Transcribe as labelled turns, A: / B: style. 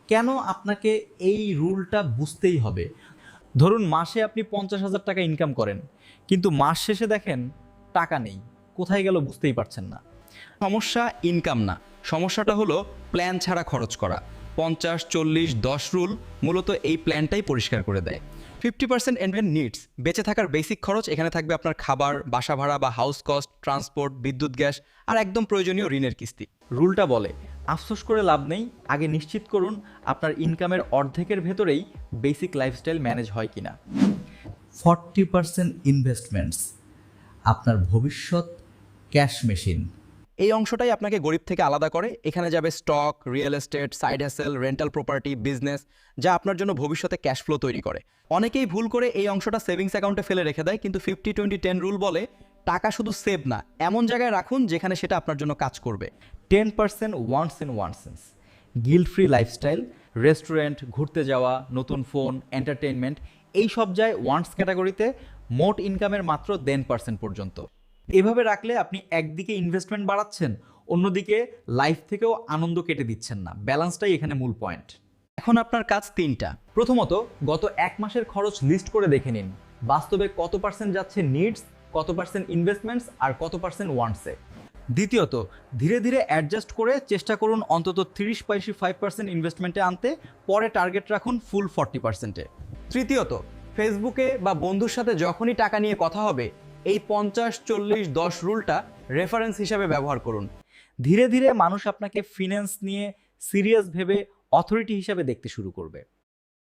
A: কেন আপনাকে এই রুলটা বুঝতেই হবে? ধরুন মাসে আপনি 50,000 টাকা ইনকাম করেন, কিন্তু মাস শেষে দেখেন টাকা নেই, কোথায় গেল বুঝতেই পারছেন না।
B: সমস্যা ইনকাম না, সমস্যাটা হলো প্ল্যান ছাড়া খরচ করা। 50-40-10 রুল মূলত এই প্ল্যানটাই পরিষ্কার করে দেয়। 50% ইনভেস্ট নিডস, বেঁচে থাকার বেসিক খরচ। এখানে থাকবে আপনার খাবার, বাসা ভাড়া বা হাউস কস্ট, ট্রান্সপোর্ট, বিদ্যুৎ, গ্যাস আর একদম প্রয়োজনীয় ঋণের কিস্তি।
A: রুলটা বলে আফসোস করে লাভ নেই, আগে নিশ্চিত করুন আপনার ইনকামের অর্ধেকের ভেতরেই বেসিক লাইফস্টাইল ম্যানেজ হয় কিনা। 40% ইনভেস্টমেন্টস, আপনার ভবিষ্যৎ ক্যাশ মেশিন।
B: এই অংশটাই আপনাকে গরিব থেকে আলাদা করে। এখানে যাবে stock, real estate, side hassle, rental property, business, যা আপনার জন্য ভবিষ্যতে ক্যাশ ফ্লো তৈরি করে। অনেকেই ভুল করে এই অংশটা সেভিংস অ্যাকাউন্টে ফেলে রেখে দেয়, কিন্তু 50-20-10 রুল বলে টাকা শুধু সেভ না, এমন জায়গায় রাখুন যেখানে সেটা আপনার জন্য কাজ করবে।
A: 10% ওয়ান্স ইন ওয়ানসেন্স, গিল্ট ফ্রি লাইফস্টাইল, রেস্টুরেন্ট, ঘুরতে যাওয়া, নতুন ফোন, এন্টারটেইনমেন্ট, এই সব যায় ওয়ান্স ক্যাটাগরিতে, মোট ইনকামের মাত্র 10% পর্যন্ত। এভাবে রাখলে আপনি একদিকে ইনভেস্টমেন্ট বাড়াচ্ছেন, অন্যদিকে লাইফ থেকেও আনন্দ কেটে দিচ্ছেন না। ব্যালেন্সটাই এখানে মূল পয়েন্ট।
B: এখন আপনার কাজ তিনটা।
A: প্রথমত, গত এক মাসের খরচ লিস্ট করে দেখে নিন বাস্তবে কত পার্সেন্ট যাচ্ছে নিডস, কত পার্সেন্ট ইনভেস্টমেন্টস আর কত পার্সেন্ট ওয়ান্টসে। দ্বিতীয়ত, ধীরে ধীরে অ্যাডজাস্ট করে চেষ্টা করুন অন্তত 30-35% ইনভেস্টমেন্টে আনতে, পরে টার্গেট রাখুন ফুল 40%-এ।
B: তৃতীয়ত, ফেসবুকে বা বন্ধুর সাথে যখনই টাকা নিয়ে কথা হবে, এই 50-40-10 রুলটা রেফারেন্স হিসাবে ব্যবহার করুন।
A: ধীরে ধীরে মানুষ আপনাকে ফিন্যান্স নিয়ে সিরিয়াস ভেবে অথরিটি হিসাবে দেখতে শুরু করবে।